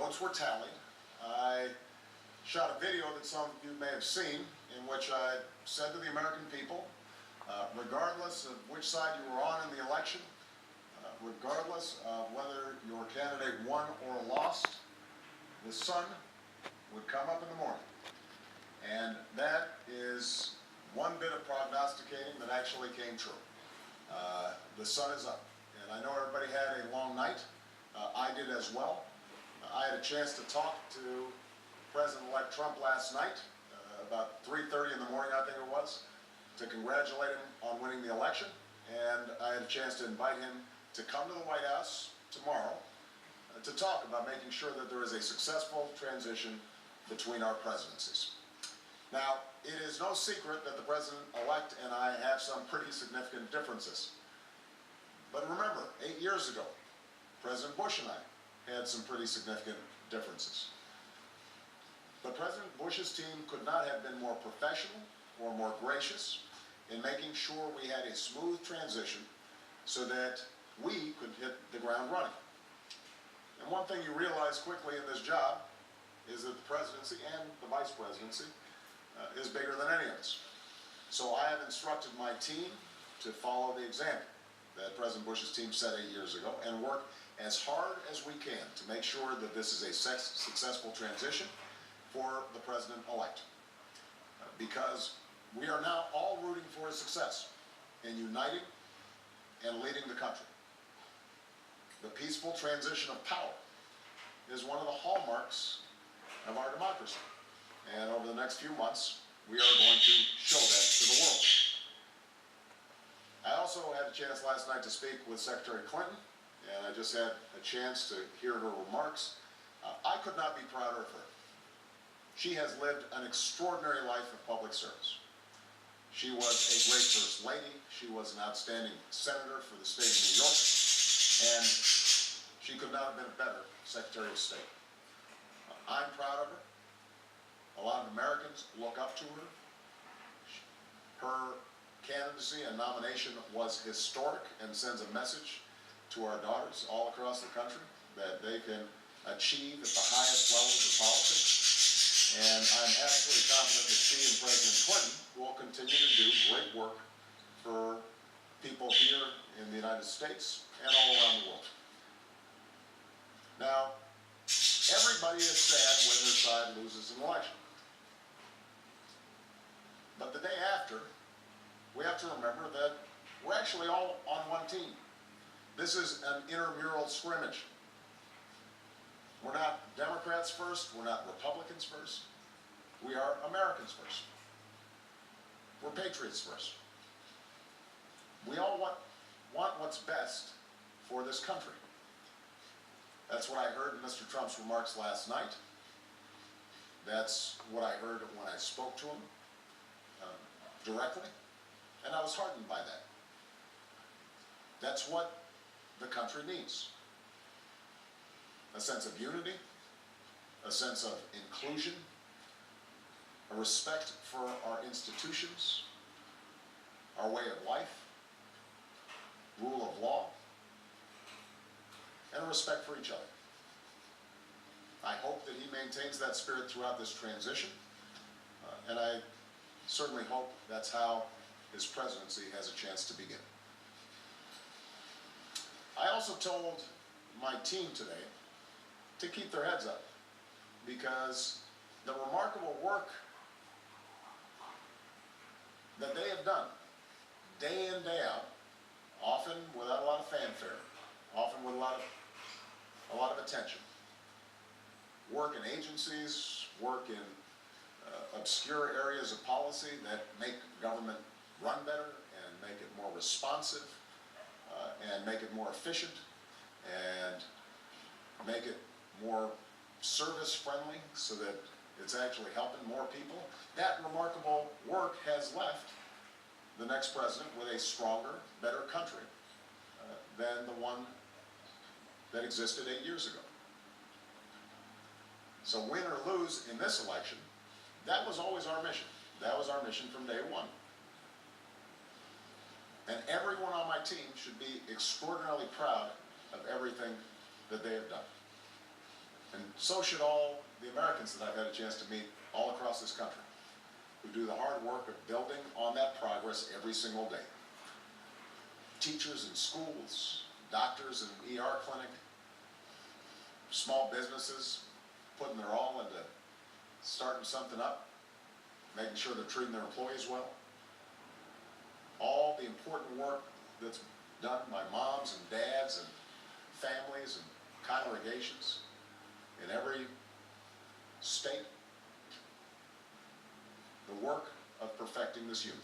votes were tallied. I shot a video that some of you may have seen in which I said to the American people, regardless of which side you were on in the election, regardless of whether your candidate won or lost, the sun would come up in the morning. And that is one bit of prognosticating that actually came true. The sun is up. And I know everybody had a long night. I did as well. I had a chance to talk to President-elect Trump last night, about 3:30 in the morning, I think it was, to congratulate him on winning the election. And I had a chance to invite him to come to the White House tomorrow to talk about making sure that there is a successful transition between our presidencies. Now, it is no secret that the President-elect and I have some pretty significant differences. But remember, 8 years ago, President Bush and I had some pretty significant differences. But President Bush's team could not have been more professional or more gracious in making sure we had a smooth transition so that we could hit the ground running. And one thing you realize quickly in this job is that the presidency and the vice presidency is bigger than any of us. So I have instructed my team to follow the example that President Bush's team set 8 years ago and work as hard as we can to make sure that this is a successful transition for the President-elect. Because we are now all rooting for his success in uniting and leading the country. The peaceful transition of power is one of the hallmarks of our democracy. And over the next few months, we are going to show that to the world. I also had a chance last night to speak with Secretary Clinton, and I just had a chance to hear her remarks. I could not be prouder of her. She has lived an extraordinary life of public service. She was a great First Lady. She was an outstanding senator for the state of New York. And she could not have been a better Secretary of State. I'm proud of her. A lot of Americans look up to her. Her candidacy and nomination was historic and sends a message to our daughters all across the country that they can achieve at the highest levels of politics. And I'm absolutely confident that she and President Clinton will continue to do great work for people here in the United States and all around the world. Now, everybody is sad when their side loses an election. But the day after, we have to remember that we're actually all on one team. This is an intramural scrimmage. We're not Democrats first, we're not Republicans first. We are Americans first. We're patriots first. We all want what's best for this country. That's what I heard in Mr. Trump's remarks last night. That's what I heard when I spoke to him directly, and I was heartened by that. That's what the country needs. A sense of unity, a sense of inclusion, a respect for our institutions, our way of life, rule of law, and a respect for each other. I hope that he maintains that spirit throughout this transition, and I certainly hope that's how his presidency has a chance to begin. I also told my team today to keep their heads up, because the remarkable work that they have done day in, day out, often without a lot of fanfare, often with a lot of attention. Work in agencies, work in obscure areas of policy that make government run better and make it more responsive and make it more efficient and make it more service friendly so that it's actually helping more people. That remarkable work has left the next president with a stronger, better country than the one that existed 8 years ago. So win or lose in this election, that was always our mission. That was our mission from day one. And everyone on my team should be extraordinarily proud of everything that they have done. And so should all the Americans that I've had a chance to meet all across this country, who do the hard work of building on that progress every single day. Teachers in schools, doctors in an ER clinic, small businesses putting their all into starting something up, making sure they're treating their employees well. All the important work that's done by moms and dads and families and congregations in every state. The work of perfecting this union.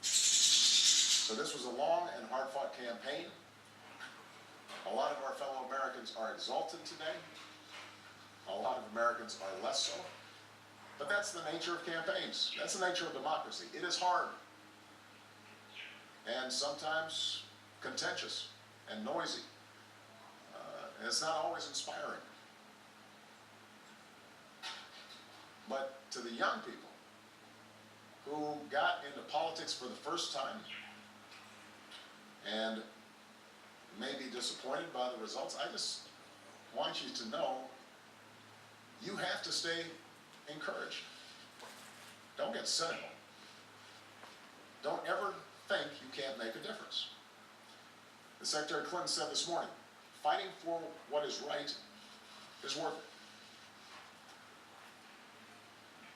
So this was a long and hard-fought campaign. A lot of our fellow Americans are exalted today. A lot of Americans are less so. But that's the nature of campaigns. That's the nature of democracy. It is hard. And sometimes contentious and noisy. And it's not always inspiring. But to the young people who got into politics for the first time and may be disappointed by the results, I just want you to know you have to stay encouraged. Don't get cynical. Don't ever think you can't make a difference. As Secretary Clinton said this morning, fighting for what is right is worth it.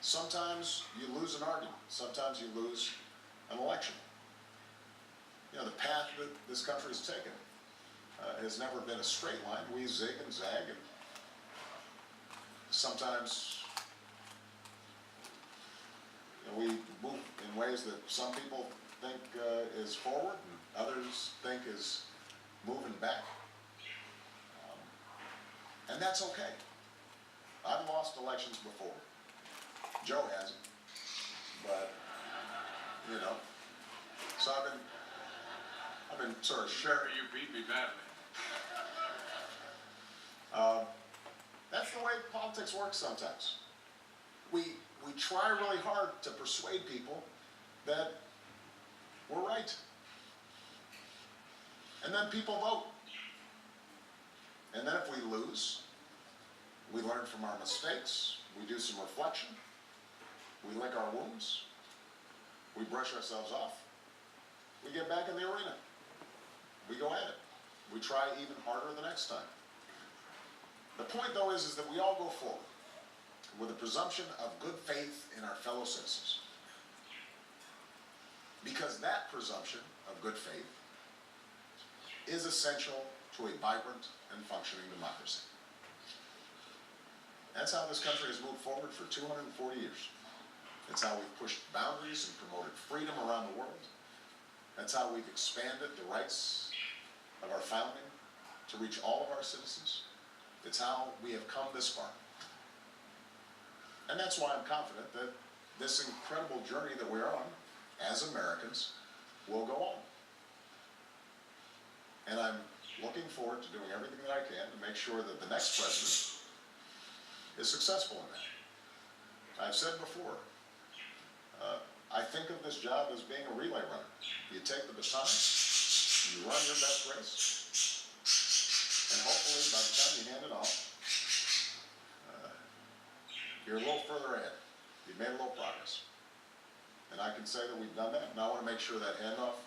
Sometimes you lose an argument. Sometimes you lose an election. You know, the path that this country has taken has never been a straight line. We zig and zag, and sometimes we move in ways that some people think is forward and others think is moving back. And that's okay. I've lost elections before. Joe hasn't. But, you know, so I've been sort of sharing. You beat me badly. That's the way politics works sometimes. We try really hard to persuade people that we're right. And then people vote. And then if we lose, we learn from our mistakes, we do some reflection, we lick our wounds, we brush ourselves off, we get back in the arena, we go at it, we try even harder the next time. The point, though, is that we all go forward with a presumption of good faith in our fellow citizens. Because that presumption of good faith is essential to a vibrant and functioning democracy. That's how this country has moved forward for 240 years. That's how we've pushed boundaries and promoted freedom around the world. That's how we've expanded the rights of our founding to reach all of our citizens. It's how we have come this far. And that's why I'm confident that this incredible journey that we're on, as Americans, will go on. And I'm looking forward to doing everything that I can to make sure that the next president is successful in that. I've said before, I think of this job as being a relay runner. You take the baton, you run your best race, and hopefully by the time you hand it off, you're a little further ahead. You've made a little progress. And I can say that we've done that, and I want to make sure that handoff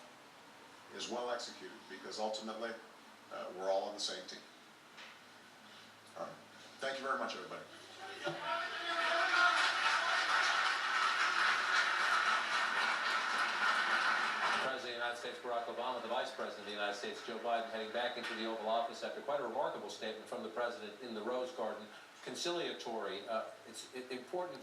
is well executed, because ultimately, we're all on the same team. All right. Thank you very much, everybody. President of the United States Barack Obama, the Vice President of the United States Joe Biden, heading back into the Oval Office after quite a remarkable statement from the President in the Rose Garden, conciliatory. It's important.